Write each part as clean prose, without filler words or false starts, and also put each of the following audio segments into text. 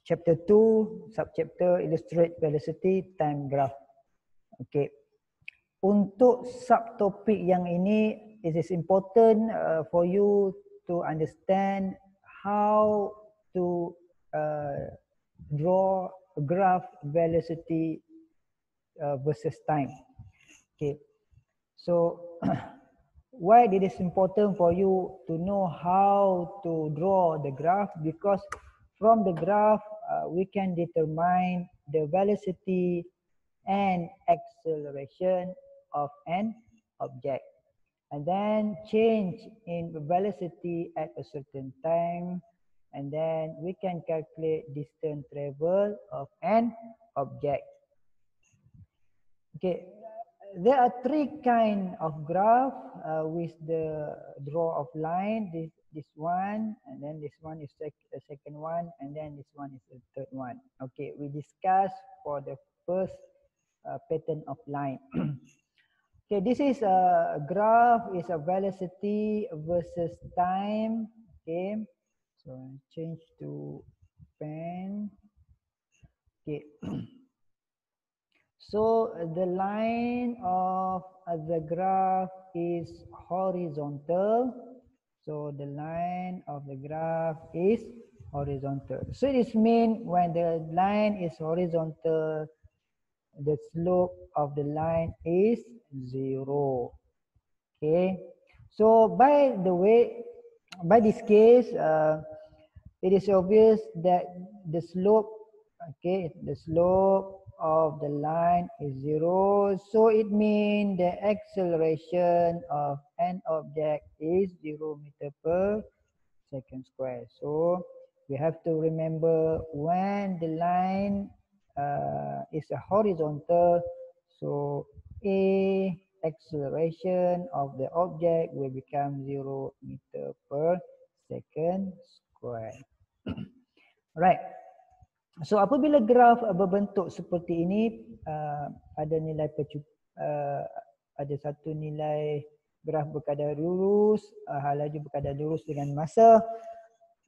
chapter 2, subchapter illustrate velocity time graph. Okay. Untuk subtopik yang ini, it is important for you to understand how to draw a graph velocity versus time. Okay. So why it is important for you to know how to draw the graph? Because from the graph we can determine the velocity and acceleration of an object, and then change in velocity at a certain time, and then we can calculate distance travel of an object. Okay, there are three kind of graph with the draw of line. This one, and then this one is the second one, and then this one is the third one. Okay, we discuss for the first pattern of line. Okay, this is a graph, is a velocity versus time. Okay, so change to pen. Okay. So the line of the graph is horizontal. So the line of the graph is horizontal. So this means when the line is horizontal, the slope of the line is 0. Okay. So by the way, by this case, it is obvious that the slope, okay, the slope of the line is 0. So it means the acceleration of an object is 0 meter per second square. So we have to remember when the line is a horizontal, so A acceleration of the object will become 0 meter per second square. Right. So apabila graf berbentuk seperti ini, ada nilai ada satu nilai graf berkadar lurus, hal laju berkadar lurus dengan masa,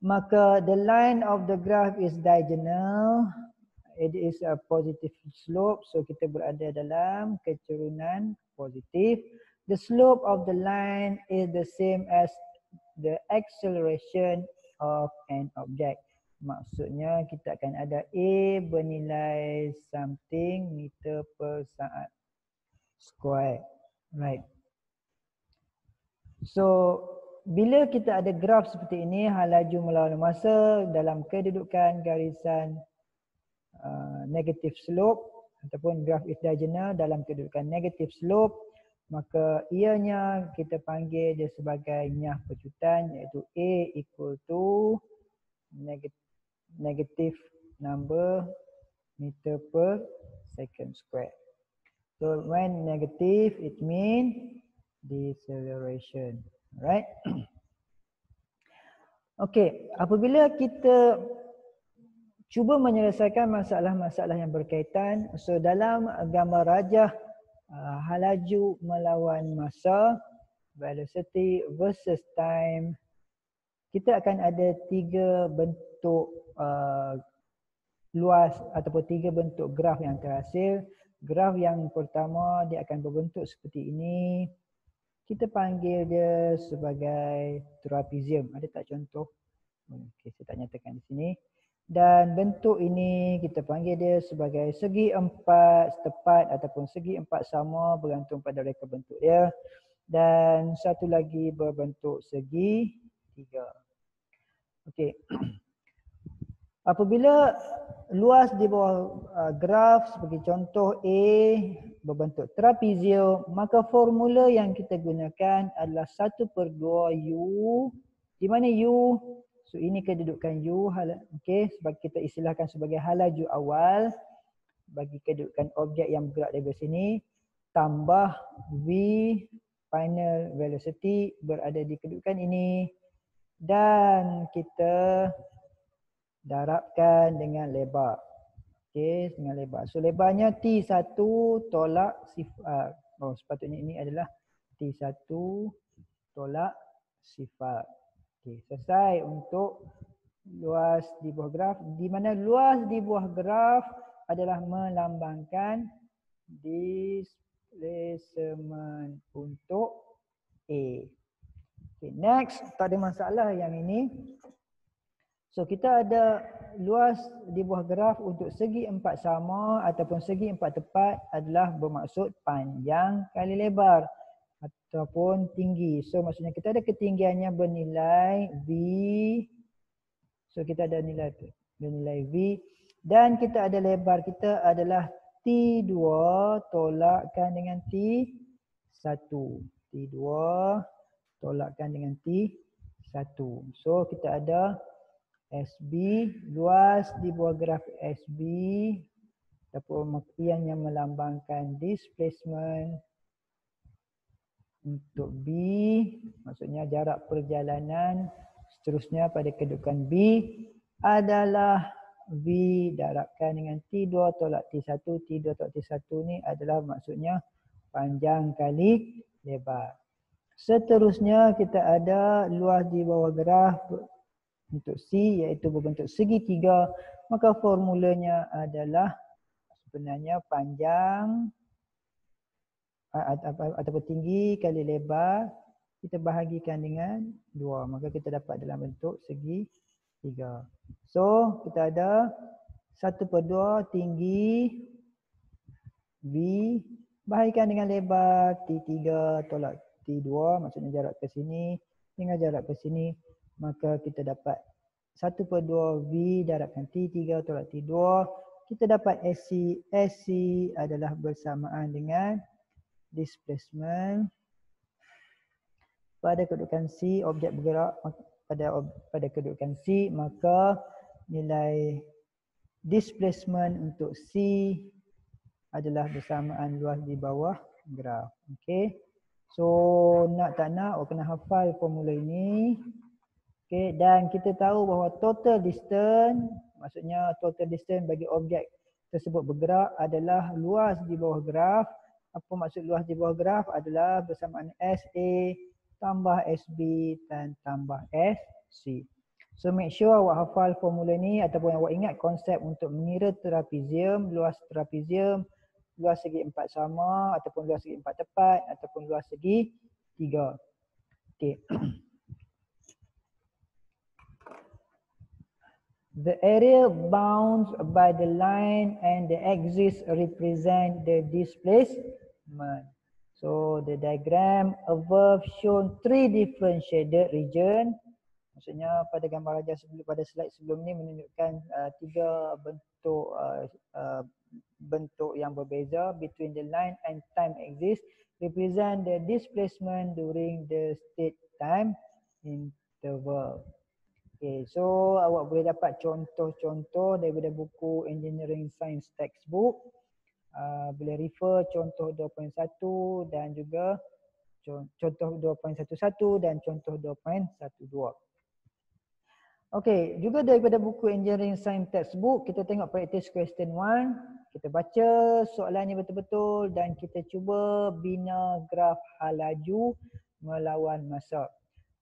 maka the line of the graph is diagonal. It is a positive slope, so kita berada dalam keturunan positif. The slope of the line is the same as the acceleration of an object. Maksudnya kita akan ada A bernilai something meter per saat square. Right. So bila kita ada graf seperti ini, hal laju melawan masa dalam kedudukan garisan negative slope ataupun graph is diagonal dalam kedudukan negative slope, maka ianya kita panggil dia sebagai nyah pecutan, iaitu A equal to negative number meter per second square. So when negative, it means deceleration, right? Okay, apabila kita cuba menyelesaikan masalah-masalah yang berkaitan, so dalam gambar rajah hal laju melawan masa, velocity versus time, kita akan ada tiga bentuk luas ataupun tiga bentuk graf yang terhasil. Graf yang pertama dia akan berbentuk seperti ini. Kita panggil dia sebagai trapezium. Ada tak contoh? Okey, saya tak nyatakan di sini. Dan bentuk ini kita panggil dia sebagai segi empat tepat ataupun segi empat sama bergantung pada reka bentuk dia. Dan satu lagi berbentuk segi tiga. Okey. Apabila luas di bawah graf sebagai contoh A berbentuk trapezium, maka formula yang kita gunakan adalah 1/2 U, di mana U, so ini kedudukan U, okey, sebab kita istilahkan sebagai hal laju awal bagi kedudukan objek yang bergerak dari sini, tambah V final velocity berada di kedudukan ini, dan kita darabkan dengan lebar. Okey, dengan lebar. So lebarnya T1 tolak sifar. Oh, sepatutnya ini adalah T1 tolak sifar. Okey, selesai untuk luas di buah graf, di mana luas di buah graf adalah melambangkan displacement untuk A. Okay, next, tak ada masalah yang ini. So kita ada luas di buah graf untuk segi empat sama ataupun segi empat tepat adalah bermaksud panjang kali lebar ataupun tinggi. So maksudnya kita ada ketinggiannya bernilai V. So kita ada nilai V dan kita ada lebar kita adalah T2 tolakkan dengan T1. T2 tolakkan dengan T1. So kita ada SB, luas di buah graf SB ataupun yang melambangkan displacement untuk B, maksudnya jarak perjalanan seterusnya pada kedudukan B adalah V darabkan dengan T2 tolak T1. T2 tolak T1 ni adalah maksudnya panjang kali lebar. Seterusnya kita ada luas di bawah graf untuk C iaitu berbentuk segitiga, maka formulanya adalah sebenarnya panjang ataupun tinggi kali lebar kita bahagikan dengan 2, maka kita dapat dalam bentuk segitiga. So kita ada 1/2 tinggi B bahagikan dengan lebar T3 tolak T2, maksudnya jarak ke sini dengan jarak ke sini, maka kita dapat 1/2 V darabkan T3 tolak T2. Kita dapat SC. SC adalah bersamaan dengan displacement pada kedudukan C, objek bergerak pada kedudukan C, maka nilai displacement untuk C adalah bersamaan luas di bawah graf. Okey. So nak tak nak kena hafal formula ini. Okey, dan kita tahu bahawa total distance, maksudnya total distance bagi objek tersebut bergerak adalah luas di bawah graf. Apa maksud luas di bawah graf? Adalah bersamaan SA tambah SB dan tambah SC. So make sure awak hafal formula ni ataupun awak ingat konsep untuk mengira trapezium, luas trapezium, luas segi empat sama ataupun luas segi empat tepat ataupun luas segi 3. Okey. The area bounded by the line and the axis represent the displacement. So the diagram above shown 3 different shaded region. Maksudnya pada gambar raja pada slide sebelum ni menunjukkan 3 bentuk yang berbeza between the line and time axis represent the displacement during the state time interval. Okay, so awak boleh dapat contoh-contoh daripada buku Engineering Science textbook. Boleh refer contoh 2.1 dan juga contoh 2.11 dan contoh 2.12. Okay, juga daripada buku Engineering Science textbook, kita tengok practice question 1. Kita baca soalannya betul-betul dan kita cuba bina graf hal laju melawan masa.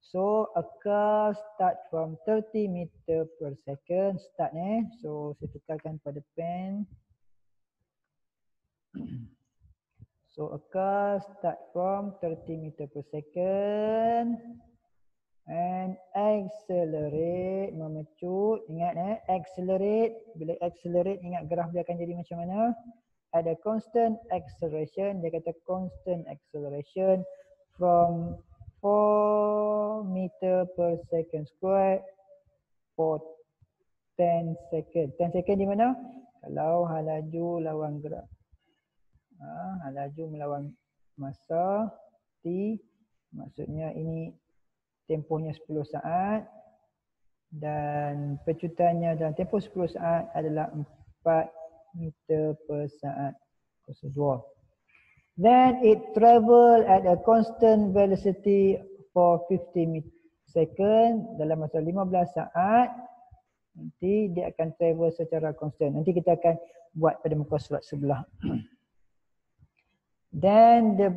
So a car start from 30 meter per second. Start So saya tukarkan pada pen. So a car start from 30 meter per second and accelerate, memecut. Ingat accelerate. Bila accelerate ingat graf dia akan jadi macam mana? Ada constant acceleration. Dia kata constant acceleration from 4 meter per second square for 10 second. 10 second di mana? Kalau hal laju lawan gerak. Hal laju melawan masa T, maksudnya ini tempohnya 10 saat dan pecutannya dalam tempoh 10 saat adalah 4 meter per saat. 2. Then it travel at a constant velocity for 50 second dalam masa 15 saat. Nanti dia akan travel secara constant. Nanti kita akan buat pada muka surat sebelah. Then the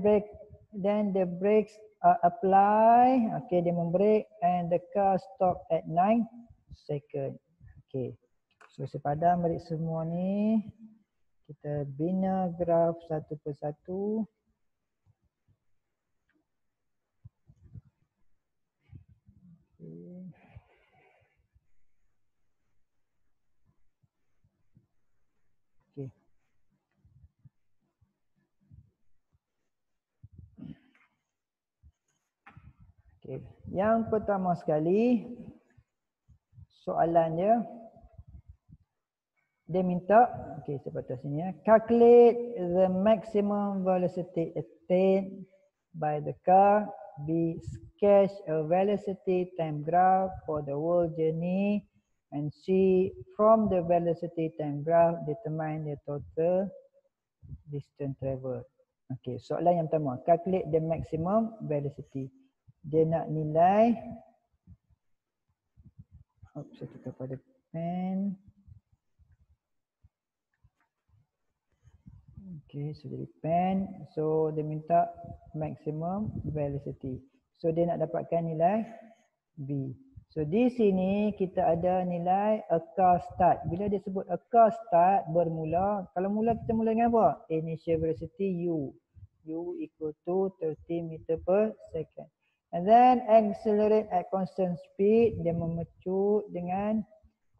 brakes apply. Okay, dia membrake and the car stop at 9 second. Okey. So sepadan balik semua ni. Kita bina graf satu persatu. Okay. Okay. Okay. Yang pertama sekali, soalan dia minta, okay, saya baca sini ya. Calculate the maximum velocity attained by the car. B. Sketch a velocity time graph for the whole journey. And C. From the velocity time graph, determine the total distance travel. Okay, soalan yang pertama. Calculate the maximum velocity. Dia nak nilai. Saya tukar pada pen. Okay, so jadi pen. So dia minta maximum velocity. So dia nak dapatkan nilai B. So di sini kita ada nilai a car start. Bila dia sebut a car start bermula, kalau mula kita mula dengan apa? Initial velocity U. U equal to 30 meter per second. And then accelerate at constant speed. Dia memecut dengan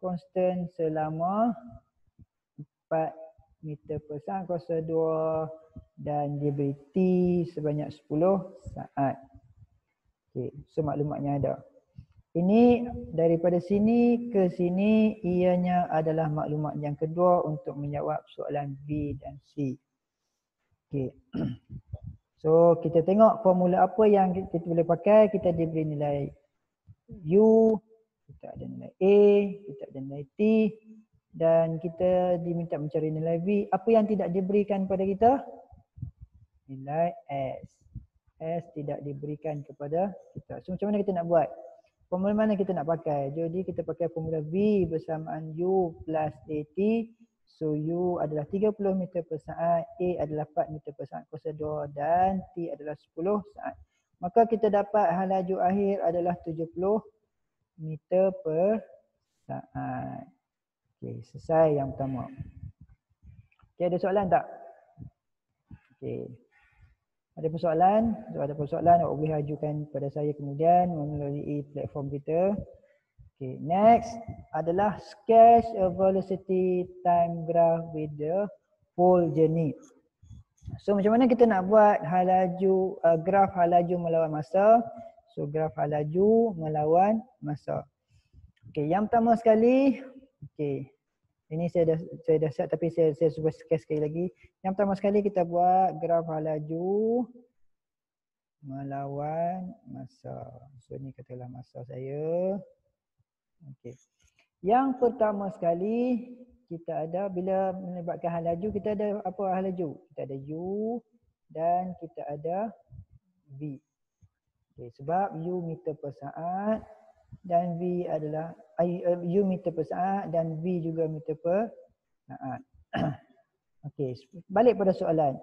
constant selama 4 meter per saat kuasa 2 dan dia beri T sebanyak 10 saat. Okay, so maklumatnya ada. Ini daripada sini ke sini ianya adalah maklumat yang kedua untuk menjawab soalan B dan C. Okay. So kita tengok formula apa yang kita boleh pakai. Kita diberi nilai U, kita ada nilai A, kita ada nilai T. Dan kita diminta mencari nilai V. Apa yang tidak diberikan kepada kita? Nilai S. S tidak diberikan kepada kita. So macam mana kita nak buat? Formula mana kita nak pakai? Jadi kita pakai formula V bersamaan U plus AT. So U adalah 30 meter per saat, A adalah 4 meter per saat kuasa 2 dan T adalah 10 saat. Maka kita dapat hal laju akhir adalah 70 meter per saat. Okey, selesai yang pertama. Okey, ada soalan tak? Okey. Ada persoalan? Kalau ada persoalan, awak boleh ajukan kepada saya kemudian melalui platform kita. Okey, next adalah sketch a velocity time graph with the whole journey. So macam mana kita nak buat hal laju, graf hal laju melawan masa? So graf hal laju melawan masa. Okey, yang pertama sekali, okey. Ini saya dah set tapi saya cuba sketch sekali lagi. Yang pertama sekali kita buat graf hal laju melawan masa. So ini katakanlah masa saya. Okey. Yang pertama sekali kita ada bila melibatkan hal laju, kita ada apa hal laju? Kita ada U dan kita ada V. Okey, sebab U meter per saat dan V adalah U meter per saat dan V juga meter per saat. Okey, balik pada soalan.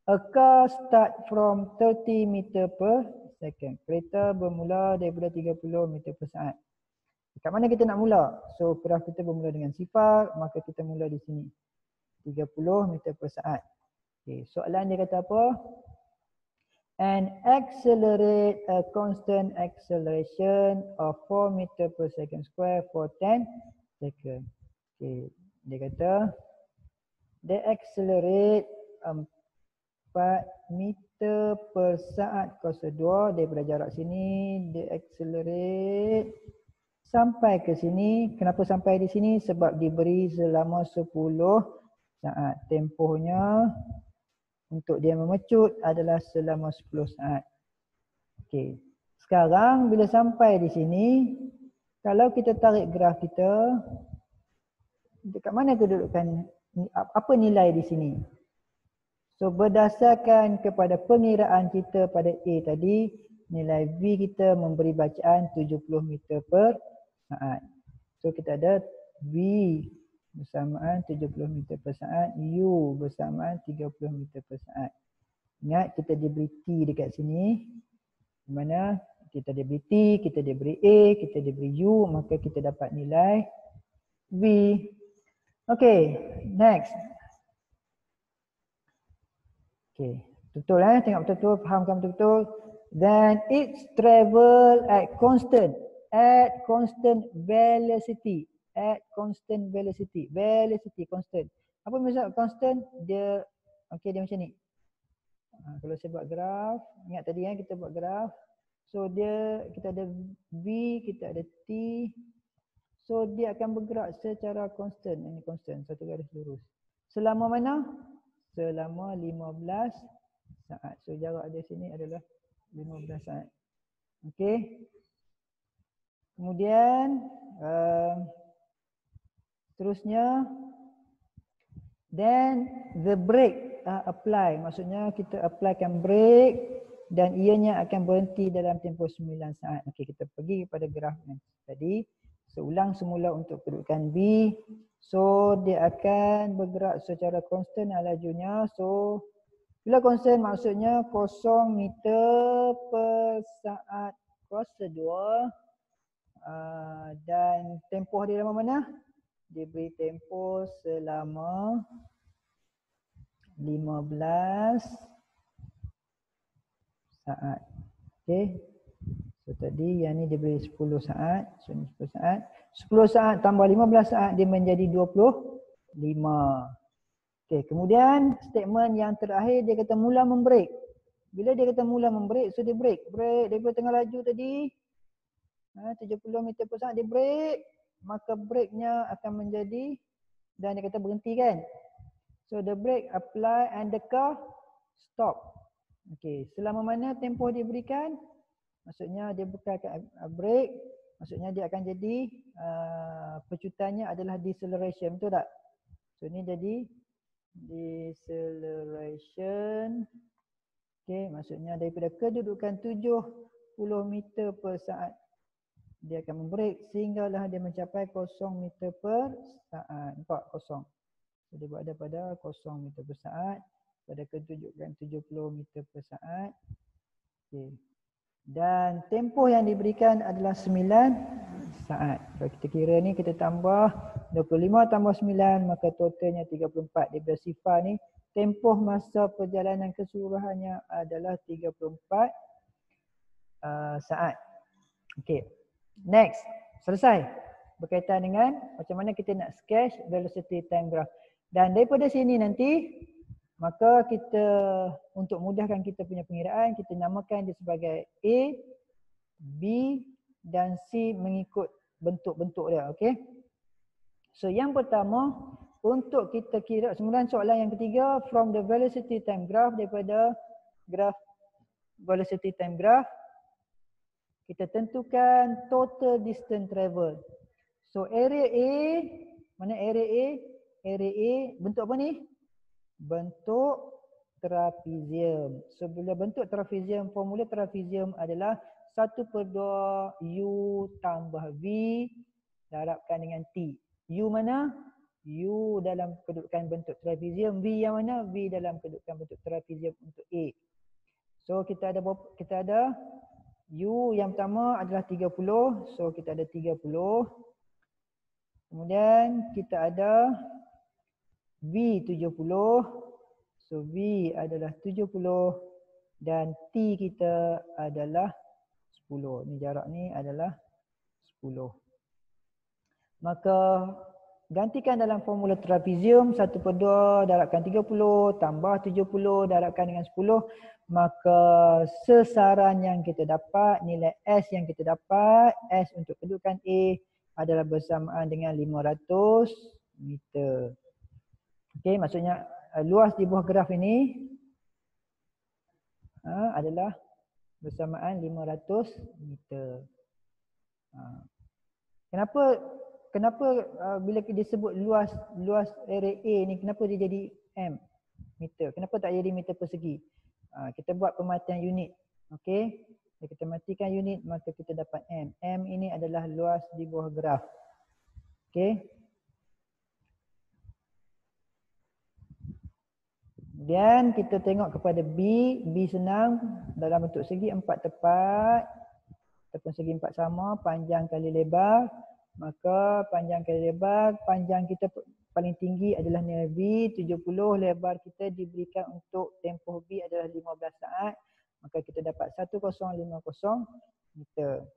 A car start from 30 meter per second. Kereta bermula daripada 30 meter per saat. Kat mana kita nak mula? So graf kita bermula dengan sifar, maka kita mula di sini. 30 meter per saat. Okey, soalan dia kata apa? And accelerate a constant acceleration of 4 meter per second square for 10 second. Okay. Dia kata dia accelerate 4 meter per saat kuasa 2 daripada jarak sini. Dia accelerate sampai ke sini. Kenapa sampai di sini? Sebab diberi selama 10 saat. Tempohnya untuk dia memecut adalah selama 10 saat. Okey. Sekarang bila sampai di sini, kalau kita tarik graf kita, dekat mana kedudukan, apa nilai di sini? So berdasarkan kepada pengiraan kita pada A tadi, nilai V kita memberi bacaan 70 meter per saat. So kita ada V bersamaan 70 meter per saat, U bersamaan 30 meter per saat. Ingat kita diberi T dekat sini, di mana Kita diberi T, kita diberi A, kita diberi U, maka kita dapat nilai V. Okay, next. Okay, betul tengok betul-betul, fahamkan betul-betul. Then it travel at constant velocity. At constant velocity. Velocity constant. Apa maksud constant? Dia, okay, dia macam ni. Kalau saya buat graf, ingat tadi kita buat graf. So dia, kita ada V, kita ada T. So dia akan bergerak secara constant. Ini constant, satu garis lurus. Selama mana? Selama 15 saat. So jarak dia sini adalah 15 saat. Okey. Kemudian seterusnya, then the brake apply. Maksudnya kita applykan brake dan ianya akan berhenti dalam tempoh 9 saat. Okey, kita pergi kepada graf tadi. Seulang semula untuk kedudukan B. So dia akan bergerak secara konstan lajunya. So bila konstan maksudnya 0 meter per saat kuasa 2. Dan tempoh dia dalam mana? Diberi tempoh selama 15 saat. Okey. So tadi yang ni diberi 10 saat. So ni 10 saat. 10 saat tambah 15 saat dia menjadi 25. Okey, kemudian statement yang terakhir dia kata mula membrake. Bila dia kata mula membrake, so dia brake. Brake daripada tengah laju tadi 70 meter per saat dia brake, maka brake-nya akan menjadi, dan dia kata berhenti kan. So the brake apply and the car stop. Okey, selama mana tempoh diberikan? Maksudnya dia bekalkan brake, maksudnya dia akan jadi pecutannya adalah deceleration, betul tak? So ini jadi deceleration. Okey, maksudnya daripada kedudukan 70 meter per saat dia akan membrake sehinggalah dia mencapai 0 meter per saat. Nampak 0. So dia berada pada 0 meter per saat pada kedudukan 70 meter per saat. Okey. Dan tempoh yang diberikan adalah 9 saat. Kalau kita kira ni, kita tambah 25 tambah 9, maka totalnya 34. Daripada sifar ni, tempoh masa perjalanan keseluruhannya adalah 34 saat. Okey. Next. Selesai. Berkaitan dengan macam mana kita nak sketch velocity time graph. Dan daripada sini nanti, maka kita untuk mudahkan kita punya pengiraan, kita namakan dia sebagai A, B dan C mengikut bentuk-bentuk dia. Okey. So yang pertama, untuk kita kira kemudian soalan yang ketiga, from the velocity time graph, daripada graf velocity time graph kita tentukan total distance travel. So area A, mana area A? Area A bentuk apa ni? Bentuk trapezium. So bila bentuk trapezium, formula trapezium adalah 1/2 U tambah V darabkan dengan T. U mana? U dalam kedudukan bentuk trapezium. V yang mana? V dalam kedudukan bentuk trapezium untuk A. So kita ada U yang pertama adalah 30. So kita ada 30. Kemudian kita ada V 70. So V adalah 70 dan T kita adalah 10. Ni jarak ni adalah 10. Maka gantikan dalam formula trapezium 1/2 darabkan 30 tambah 70 darabkan dengan 10. Maka sesaran yang kita dapat, nilai S yang kita dapat, S untuk kedudukan A adalah bersamaan dengan 500 meter. Okey, maksudnya luas di bawah graf ini adalah bersamaan 500 meter. Kenapa bila disebut luas area A ni, kenapa dia jadi M meter? Kenapa tak jadi meter persegi? Kita buat pematian unit. Okey. Bila kita matikan unit, maka kita dapat M. M ini adalah luas di bawah graf. Okey. Dan kita tengok kepada B. B senang dalam bentuk segi 4 tepat. ataupun segi 4 sama, panjang kali lebar. Maka panjang kali lebar, panjang kita paling tinggi adalah nilai V 70, lebar kita diberikan untuk tempoh B adalah 15 saat. Maka kita dapat 1050 meter.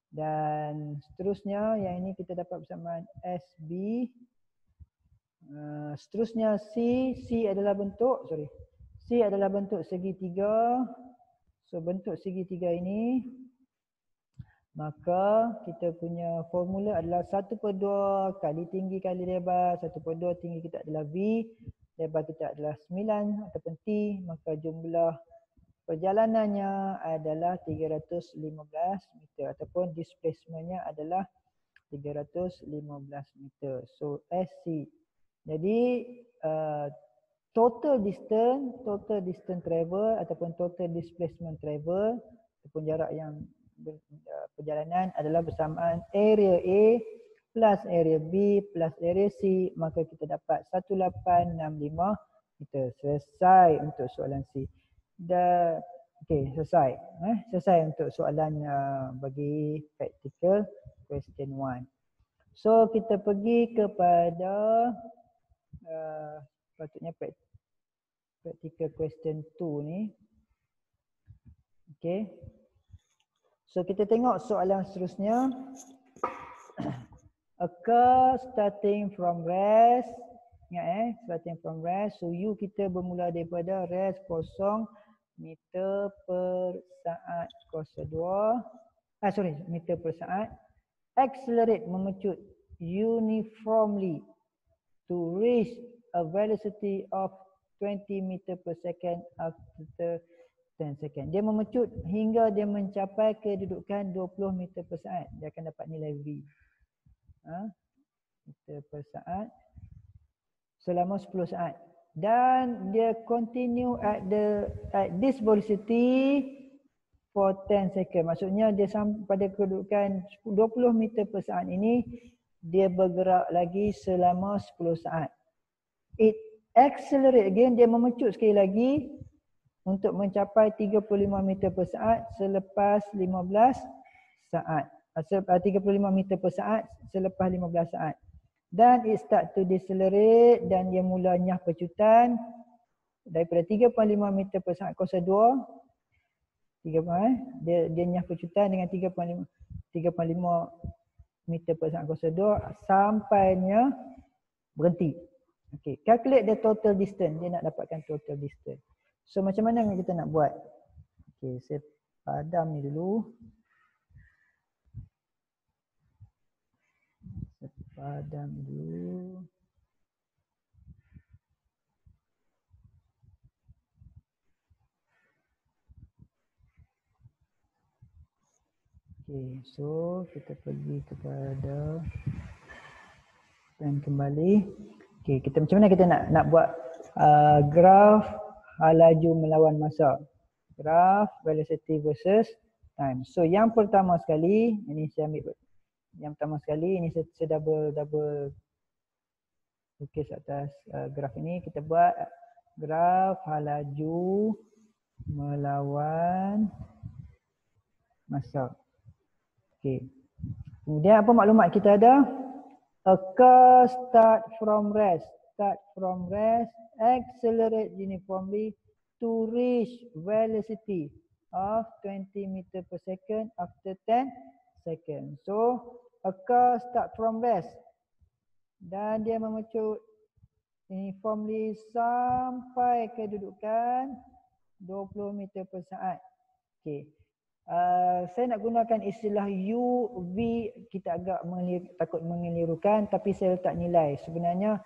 Dan seterusnya yang ini kita dapat bersamaan SB. Seterusnya C adalah bentuk segitiga. So bentuk segitiga ini, maka kita punya formula adalah 1/2 kali tinggi kali lebar. 1/2 tinggi kita adalah V, lebar kita adalah 9 ataupun T, maka jumlah perjalanannya adalah 315 meter ataupun displacementnya adalah 315 meter. So SC. Jadi total distance travel ataupun total displacement travel ataupun jarak yang perjalanan adalah bersamaan area A plus area B plus area C, maka kita dapat 1865 meter. Selesai untuk soalan C. Dan okey, selesai untuk soalan bagi practical question 1. So kita pergi kepada patutnya practical question 2 ni. Okey. So kita tengok soalan seterusnya. Occur starting from rest. Ingat starting from rest. So U kita bermula daripada rest 0 meter per saat kuasa 2. Meter per saat. Accelerate memecut uniformly to reach a velocity of 20 meter per second after 10 second. Dia memecut hingga dia mencapai kedudukan 20 meter per saat. Dia akan dapat nilai V. Meter per saat selama 10 saat. Dan dia continue at this velocity for 10 second. Maksudnya dia sampai pada kedudukan 20 meter per saat ini, dia bergerak lagi selama 10 saat. It accelerate again, dia memecut sekali lagi untuk mencapai 35 meter per saat selepas 15 saat. 35 meter per saat selepas 15 saat. Dan it start to decelerate dan dia mula nyah pecutan daripada 3.5 meter per saat kuasa 2. Dia nyah pecutan dengan 3.5 meter per saat kuasa 2 sampainya berhenti. Okey, calculate the total distance. Dia nak dapatkan total distance. So macam mana kita nak buat? Okey, saya padam ni dulu. Okey, so kita pergi kepada pen kembali. Okey, kita macam mana kita nak buat graf laju melawan masa. Graf velocity versus time. So yang pertama sekali, ini saya ambil yang pertama sekali, ini saya double lukis atas graf ini. Kita buat graf laju melawan masa. Okey. Kemudian apa maklumat kita ada? Occur start from rest. Accelerate uniformly to reach velocity of 20 meter per second after 10 seconds. So occur start from rest. Dan dia memecut uniformly sampai kedudukan 20 meter per saat. Okey. Saya nak gunakan istilah U, V, kita agak takut mengelirukan, tapi saya letak nilai. Sebenarnya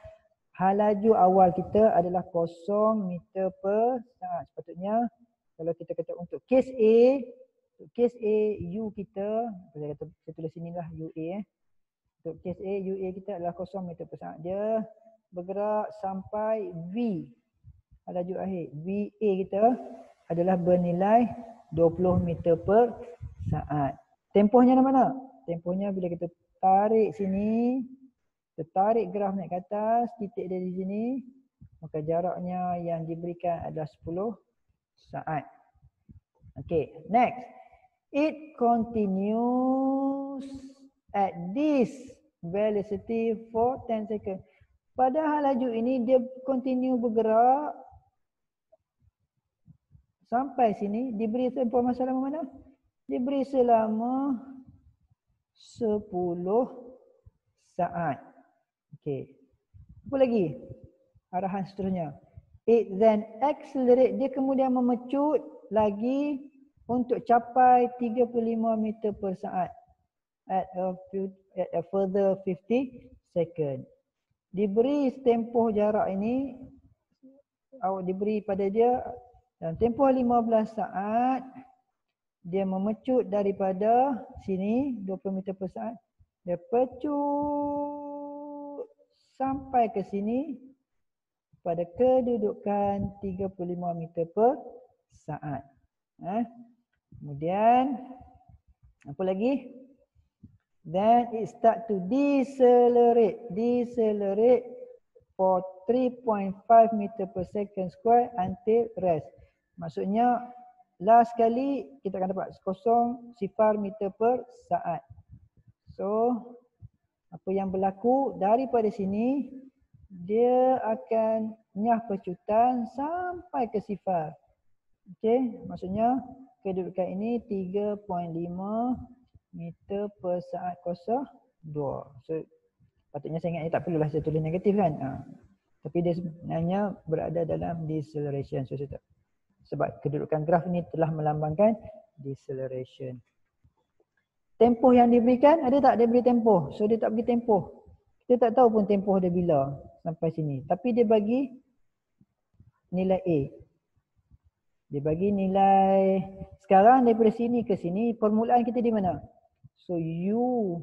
hal laju awal kita adalah 0 meter per saat. Sepatutnya kalau kita kata untuk kes A, U kita, saya tulis sinilah UA. Untuk kes A, UA kita adalah 0 meter per saat. Dia bergerak sampai V, hal laju akhir. VA kita adalah bernilai 20 meter per saat. Tempohnya mana? Tempohnya bila kita tarik sini, kita tarik graf naik ke atas, titik dia di sini, maka jaraknya yang diberikan adalah 10 saat. Okey, next. it continues at this velocity for 10 second. Padahal laju ini dia continue bergerak sampai sini, diberi tempoh masa lama mana? Diberi selama 10 saat. Okey. Apa lagi? Arahan seterusnya. It then accelerate, dia kemudian memecut lagi untuk capai 35 meter per saat at a further 50 second. Diberi tempoh jarak ini, diberi pada dia dalam tempoh 15 saat, dia memecut daripada sini 20 meter per saat. Dia pecut sampai ke sini pada kedudukan 35 meter per saat. Kemudian apa lagi? Then it start to decelerate for 3.5 meter per second square until rest. Maksudnya last kali kita akan dapat 0.0 meter per saat. So apa yang berlaku daripada sini, dia akan nyah pecutan sampai ke sifar. Okey, maksudnya kedudukan ini 3.5 meter per saat 02. So patutnya saya ingat ni tak perlulah saya tulis negatif kan. Tapi dia sebenarnya berada dalam deceleration. So, sebab kedudukan graf ini telah melambangkan deceleration. Tempoh yang diberikan, ada tak dia beri tempoh? So dia tak bagi tempoh. Kita tak tahu pun tempoh dia bila sampai sini. Tapi dia bagi nilai A. Dia bagi nilai, sekarang daripada sini ke sini, permulaan kita di mana? So U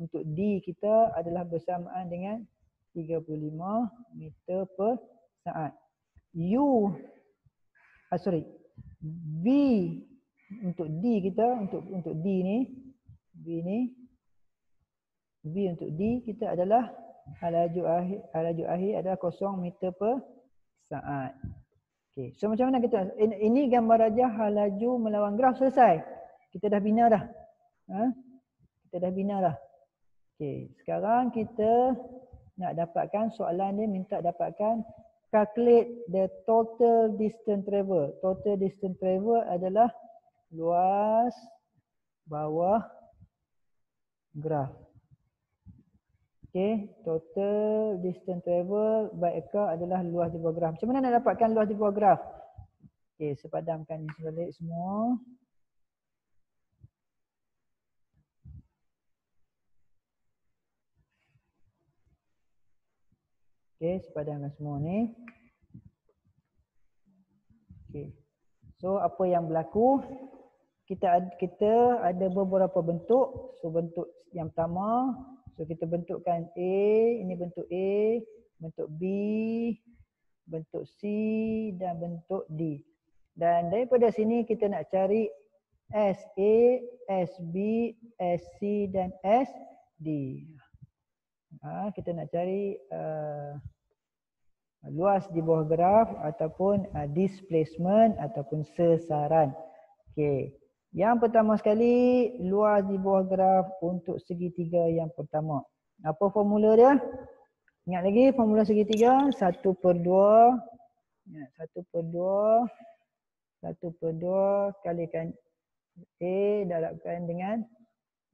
untuk D kita adalah bersamaan dengan 35 meter per saat. V untuk D kita, untuk D ni, V untuk D kita adalah laju akhir adalah 0 meter per saat. Okey, so macam mana kita, ini gambar rajah hal laju melawan graf selesai. Kita dah bina dah. Okey, sekarang kita nak dapatkan, soalan dia minta dapatkan calculate the total distance travel. Total distance travel adalah luas bawah graf. Okey, total distance travel by a car adalah luas di bawah graf. Macam mana nak dapatkan luas di bawah graf? Okey, saya padamkan ini sebalik semua. Okey, saya padamkan semua ni. Okey. So apa yang berlaku? Kita ada beberapa bentuk. So bentuk yang pertama, so kita bentukkan A, ini bentuk A, bentuk B, bentuk C dan bentuk D. Dan daripada sini kita nak cari SA, SB, SC dan SD. Kita nak cari luas di bawah graf ataupun displacement ataupun sesaran. Okey. Yang pertama sekali, luas di bawah graf untuk segitiga yang pertama. Apa formula dia? Ingat lagi formula segitiga, 1/2. 1/2 kalikan A darabkan dengan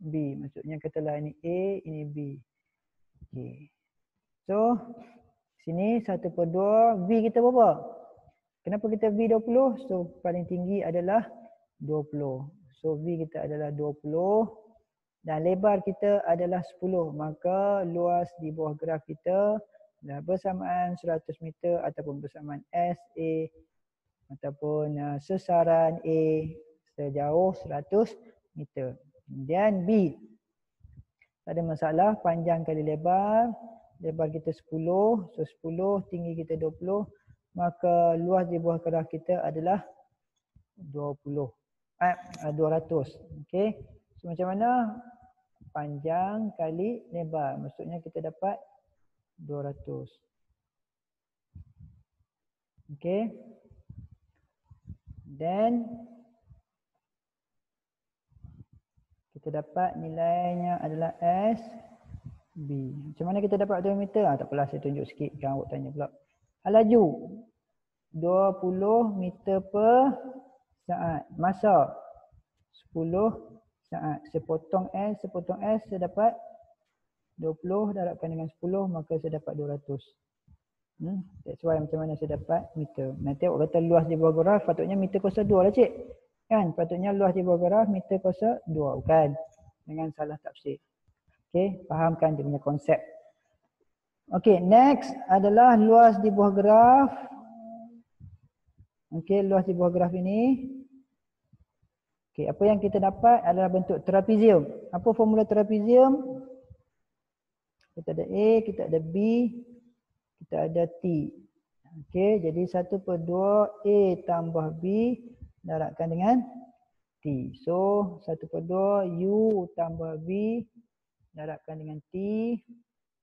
B. Maksudnya katalah ini A, ini B. Okey. So, sini 1/2, V kita berapa? Kenapa kita V 20? So, paling tinggi adalah 20. So, V kita adalah 20 dan lebar kita adalah 10. Maka luas di bawah graf kita adalah bersamaan 100 meter ataupun bersamaan SA ataupun sesaran A sejauh 100 meter. Kemudian B. Tak ada masalah, panjang kali lebar. Lebar kita 10, so 10, tinggi kita 20. Maka luas di bawah graf kita adalah 200. Okey. So macam mana? Panjang kali lebar. Maksudnya kita dapat 200. Okey. Then kita dapat nilainya adalah SB. Macam mana kita dapat meter? Tak apalah, saya tunjuk sikit kan awak tanya pula. Laju 20 meter per saat. Masa 10 saat. Sepotong S, saya dapat 20 darabkan dengan 10, maka saya dapat 200. That's why macam mana saya dapat meter. Nanti awak kata luas di bawah graf, patutnya meter kuasa 2 lah cik. Kan? Patutnya luas di bawah graf meter kuasa 2. Bukan. Dengan salah tafsir. Okey, fahamkan dia punya konsep. Okey, next adalah luas di bawah graf. Okey, luas di bawah graf ini. Okey, apa yang kita dapat adalah bentuk trapezium. Apa formula trapezium? Kita ada A, kita ada B, kita ada T. Okey, jadi 1/2 A tambah B darabkan dengan T. So, 1/2 U tambah B darabkan dengan T.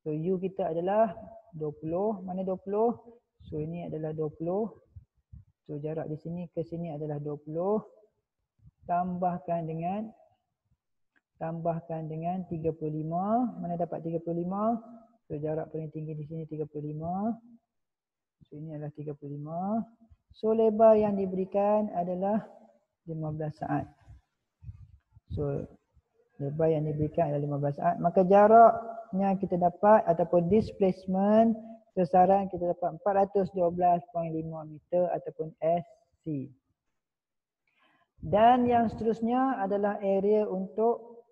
So, U kita adalah 20. Mana 20? So, ini adalah 20. So, jarak di sini ke sini adalah 20. Tambahkan dengan 35. Mana dapat 35? So, jarak paling tinggi di sini 35. So, ini adalah 35. So, lebar yang diberikan adalah 15 saat. So, lebar yang diberikan adalah 15 saat. Maka jaraknya kita dapat ataupun displacement sasaran kita dapat 412.5 meter ataupun SC. Dan yang seterusnya adalah area untuk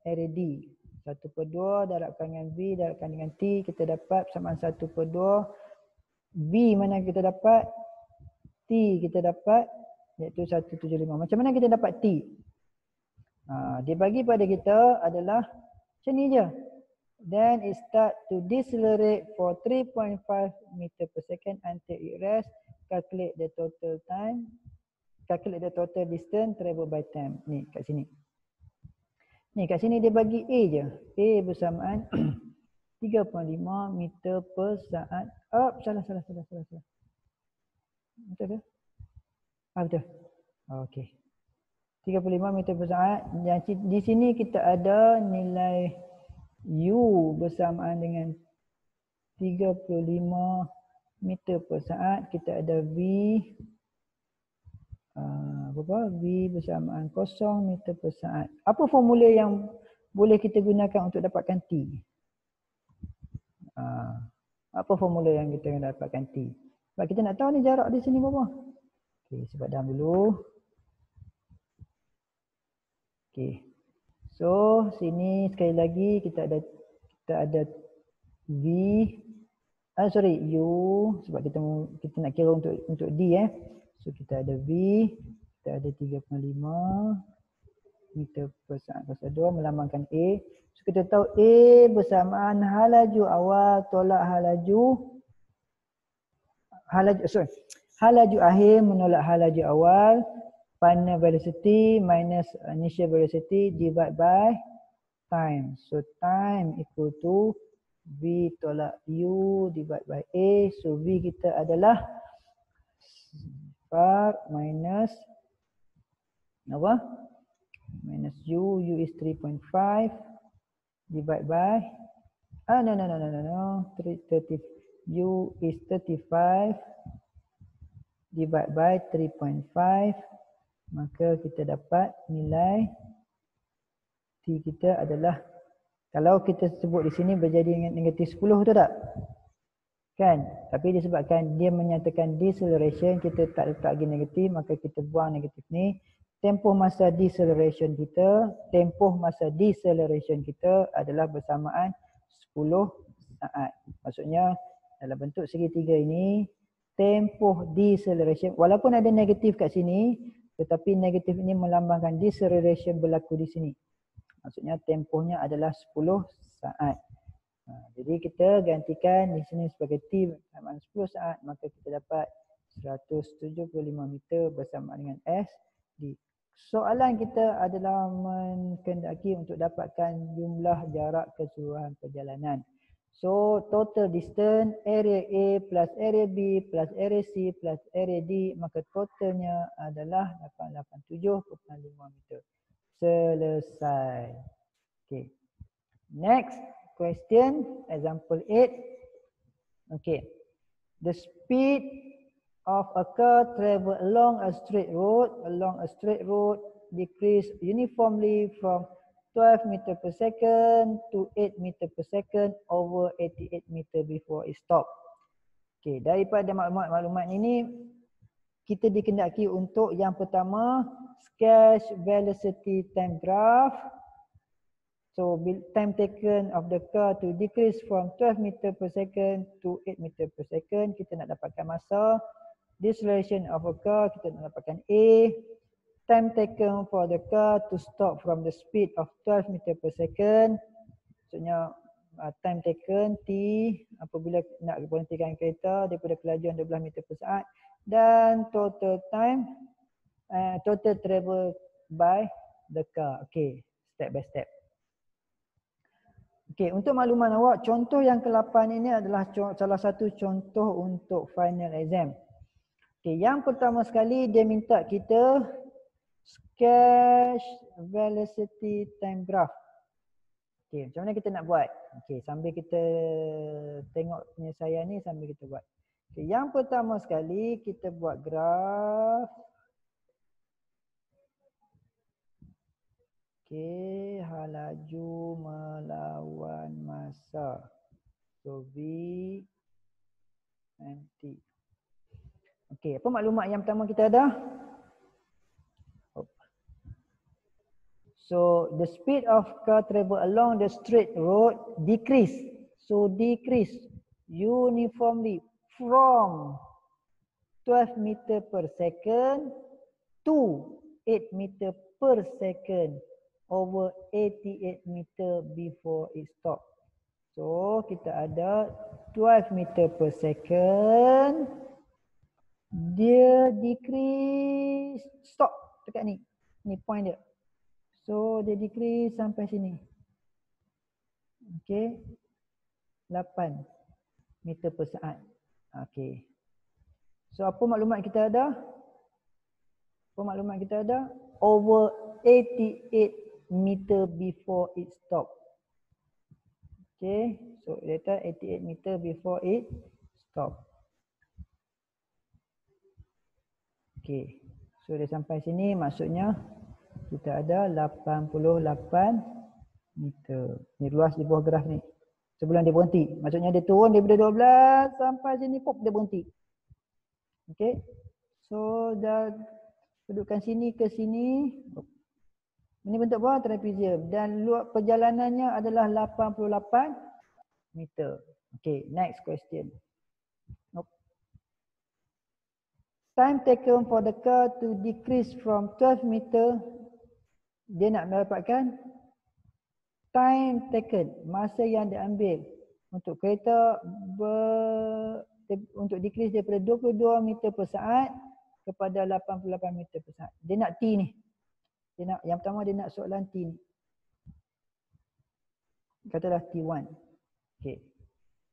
area D. 1/2 darabkan dengan B darabkan dengan T, kita dapat persamaan 1/2. B mana kita dapat? T kita dapat iaitu 175. Macam mana kita dapat T? Dia bagi pada kita adalah macam ni je. Then it start to decelerate for 3.5 meter per second until it rest. Calculate the total time. Calculate the total distance travel by time. Ni kat sini. Ni kat sini dia bagi A je. A bersamaan 3.5 meter per saat. Salah. Betul ke? Betul. Okey. 35 meter per saat. Di sini kita ada nilai U bersamaan dengan 35 meter per saat. Kita ada V V bersamaan 0 meter per saat. Apa formula yang boleh kita gunakan untuk dapatkan T? Apa formula yang kita dapatkan T? Sebab kita nak tahu ni jarak di sini berapa. Okey, sebab dalam dulu. Okey. So, sini sekali lagi kita ada V U sebab kita nak kira untuk D . So kita ada V, kita ada 35 meter per saat kuasa 2 melambangkan A. So kita tahu A bersamaan halaju awal tolak halaju akhir menolak halaju awal, final velocity minus initial velocity divide by time. So time equal to V tolak U divide by A. So V kita adalah minus apa? Minus U is 3.5 divide by no. 30 U is 35 divide by 3.5, maka kita dapat nilai T kita adalah, kalau kita sebut di sini berjadi negatif 10, betul tak? Kan? Tapi disebabkan dia menyatakan deceleration, kita tak letak lagi negatif, maka kita buang negatif ni. Tempoh masa deceleration kita adalah bersamaan 10 saat. Maksudnya dalam bentuk segitiga ini, tempoh deceleration, walaupun ada negatif kat sini, tetapi negatif ini melambangkan deceleration berlaku di sini. Maksudnya tempohnya adalah 10 saat. Jadi kita gantikan di sini sebagai T bersamaan 10 saat, maka kita dapat 175 meter bersamaan dengan S. Soalan kita adalah menghendaki untuk dapatkan jumlah jarak keseluruhan perjalanan. So total distance area A plus area B plus area C plus area D, maka totalnya adalah 887.5 meter. Selesai. Okay. Next question, example 8. Okay. The speed of a car travel along a straight road decrease uniformly from 12 meter per second to 8 meter per second over 88 meter before it stop. Okay, daripada maklumat-maklumat ini kita dikehendaki untuk yang pertama sketch velocity time graph. So time taken of the car to decrease from 12 meter per second to 8 meter per second, kita nak dapatkan masa. Deceleration of a car, kita nak dapatkan A. Time taken for the car to stop from the speed of 12 meter per second. Maksudnya time taken T apabila nak berhentikan kereta daripada kelajuan 12 meter per saat. Dan total time, total travel by the car. Okay, step by step. Okay, untuk makluman awak, contoh yang ke-8 ini adalah salah satu contoh untuk final exam. Okay, yang pertama sekali dia minta kita sketch velocity time graph. Okay, macam mana kita nak buat? Okay, sambil kita tengok penyelesaian ni sambil kita buat. Okay, yang pertama sekali kita buat graf. Okay, laju melawan masa. So V and T. Okay, apa maklumat yang pertama kita ada? So the speed of car travel along the straight road decrease. So decrease uniformly from 12 meter per second to 8 meter per second over 88 meter before it stop. So kita ada 12 meter per second. Dia decrease, stop dekat ni. Ni point dia. So dia decrease sampai sini. Okay. 8 meter per saat. Okay. So apa maklumat kita ada? Apa maklumat kita ada? Over 88 meter before it stop. Okay. So data 88 meter before it stop. Okay. So dia sampai sini maksudnya kita ada 88 meter. Ni luas di bawah graf ni. Sebelum dia berhenti. Maksudnya dia turun daripada 12 sampai sini pop dia berhenti. Okay. So dah dudukkan sini ke sini. Ini bentuk apa? Trapezium. Dan luas perjalanannya adalah 88 meter. Okay, next question. Nope. Time taken for the car to decrease from 12 meter. Dia nak mendapatkan time taken, masa yang diambil untuk kereta untuk decrease daripada 22 meter per saat kepada 88 meter per saat. Dia nak T ni. Dia nak, yang pertama dia nak soalan T ni. Katalah T1. Okey.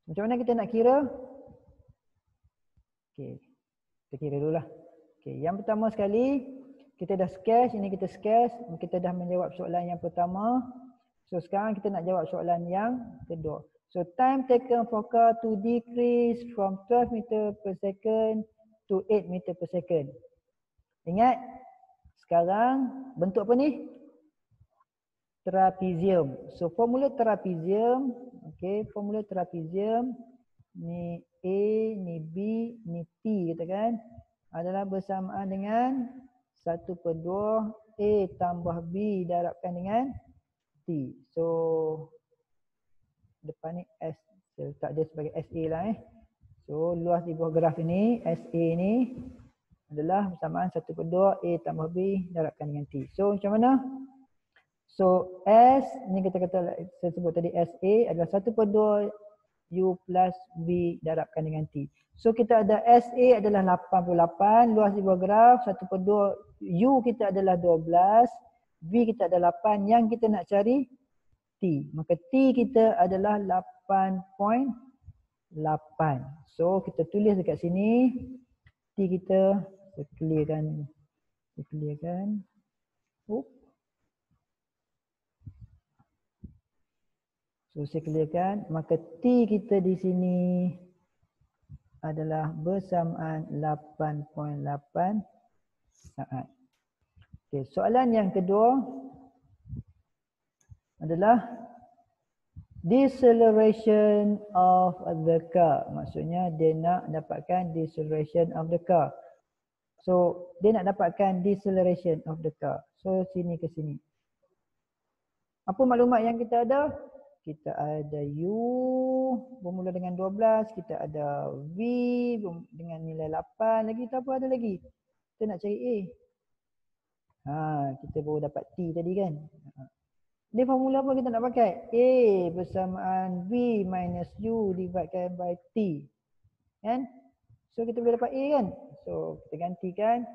Macam mana kita nak kira? Okey. Kita kira dululah. Okey, yang pertama sekali kita dah sketch, ini kita sketch, kita dah menjawab soalan yang pertama. So sekarang kita nak jawab soalan yang kedua. So time taken for car to decrease from 12 meter per second to 8 meter per second. Ingat, sekarang bentuk apa ni? Trapezium. So formula trapezium, okey, formula trapezium ni A, ni B, ni T katakan adalah bersamaan dengan 1/2 A tambah B darabkan dengan T. So depan ni S, saya letak dia sebagai SA lah So luas di bawah graf ini, SA ni adalah bersamaan 1/2 A tambah B darabkan dengan T. So macam mana? So S ni kita kata saya sebut tadi SA adalah 1/2 U plus B darabkan dengan T. So kita ada SA adalah 88, luas di bawah graf 1/2 U kita adalah 12, B kita adalah 8, yang kita nak cari T. Maka T kita adalah 8.8. So kita tulis dekat sini T kita, saya clearkan. So saya clearkan, maka T kita di sini adalah bersamaan 8.8 saat. Okey, soalan yang kedua adalah deceleration of the car. Maksudnya dia nak dapatkan deceleration of the car. So dia nak dapatkan deceleration of the car. So sini ke sini. Apa maklumat yang kita ada? Kita ada U bermula dengan 12, kita ada V dengan nilai 8, lagi kita apa ada lagi? Kita nak cari A. Kita baru dapat T tadi kan. Ni formula apa kita nak pakai? A bersamaan V minus U divided by T. Kan? So kita boleh dapat A kan? So kita gantikan.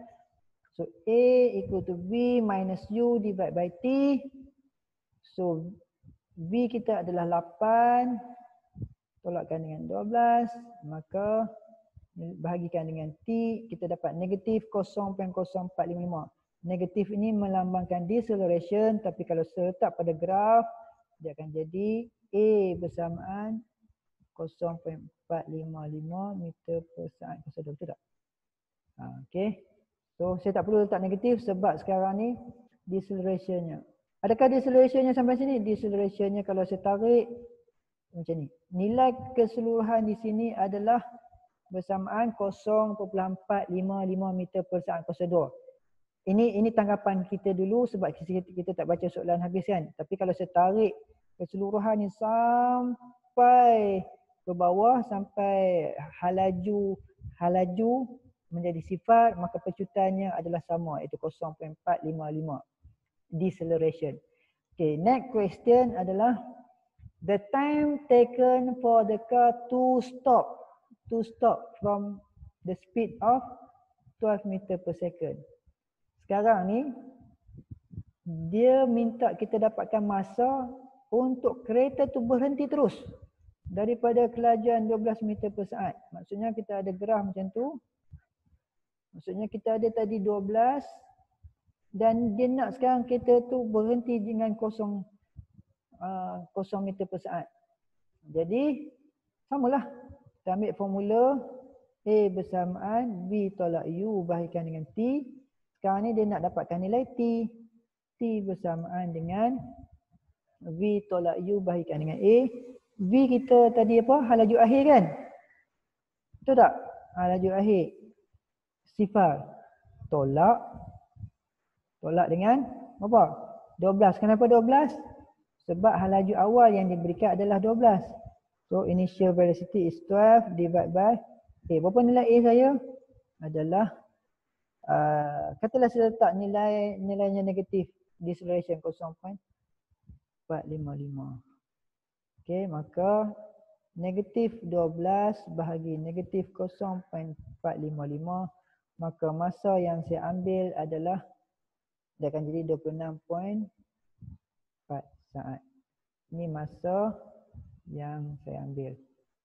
So A equal to V minus U divided by T. So V kita adalah 8. Tolakkan dengan 12. Maka bahagikan dengan T. Kita dapat negatif 0.0455. Negatif ini melambangkan deceleration. Tapi kalau serletak pada graf, dia akan jadi A bersamaan 0.455 meter per saat. Betul tak? Okay. So saya tak perlu letak negatif sebab sekarang ni decelerationnya. Adakah decelerationnya sampai sini? Decelerationnya kalau saya tarik macam ni. Nilai keseluruhan di sini adalah bersamaan 0.455 meter per saat 02. Ini tanggapan kita dulu sebab kita tak baca soalan habis kan. Tapi kalau saya tarik keseluruhan ni sampai ke bawah, sampai halaju menjadi sifar, maka pecutannya adalah sama, iaitu 0.455 deceleration. Okay, next question adalah the time taken for the car to stop from the speed of 12 meter per second. Sekarang ni dia minta kita dapatkan masa untuk kereta tu berhenti terus daripada kelajuan 12 meter per saat. Maksudnya kita ada graf macam tu. Maksudnya kita ada tadi 12 dan dia nak sekarang kereta tu berhenti dengan 0 meter per saat. Jadi samalah. Kita ambil formula A bersamaan V tolak U bahagikan dengan T. Sekarang ni dia nak dapatkan nilai T. T bersamaan dengan V tolak U bahagikan dengan A. V kita tadi apa? Halaju akhir kan? Betul tak? Halaju akhir. Sifar. Tolak dengan apa? 12. Kenapa 12? Sebab halaju awal yang diberikan adalah 12. So initial velocity is 12 divided by A. Berapa nilai A saya? Adalah katalah saya letak nilainya negatif, deceleration 0.455. Okey, maka negatif 12 bahagi negatif 0.455, maka masa yang saya ambil adalah dia akan jadi 26.4 saat. Ini masa yang saya ambil.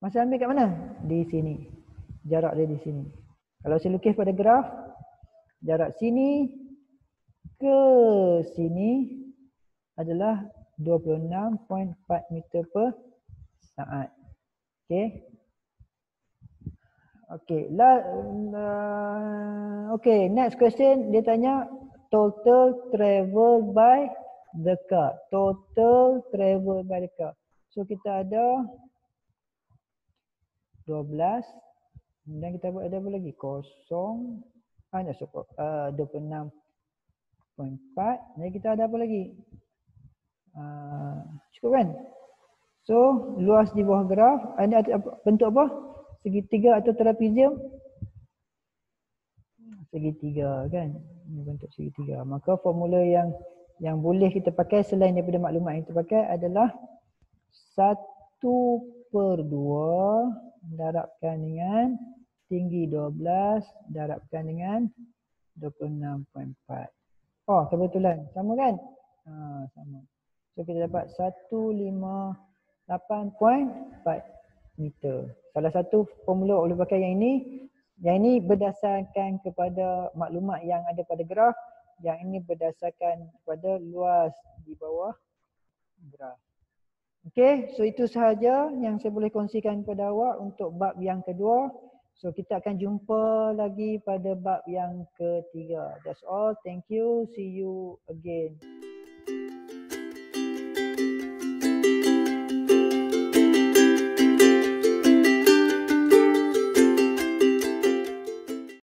Masa ambil kat mana? Di sini. Jarak dia di sini. Kalau saya lukis pada graf, jarak sini ke sini adalah 26.4 meter per saat. Okey. Okey, next question dia tanya total travel by the car. Total travel by the car. So kita ada 12. Kemudian kita buat ada apa lagi? 26.4. Jadi kita ada apa lagi? Cukup kan? So luas di bawah graf. Ini bentuk apa? Segitiga atau trapezium? Segitiga kan? Ini bentuk segitiga. Maka formula yang boleh kita pakai selain daripada maklumat yang kita pakai adalah 1/2 darabkan dengan tinggi 12 darabkan dengan 26.4. Oh, kebetulan. Sama kan? Sama. So kita dapat 158.4 meter. Salah satu formula boleh pakai yang ini. Yang ini berdasarkan kepada maklumat yang ada pada graf. Yang ini berdasarkan kepada luas di bawah graf. Okay, so itu sahaja yang saya boleh kongsikan kepada awak untuk bab yang kedua. So kita akan jumpa lagi pada bab yang ketiga. That's all. Thank you. See you again.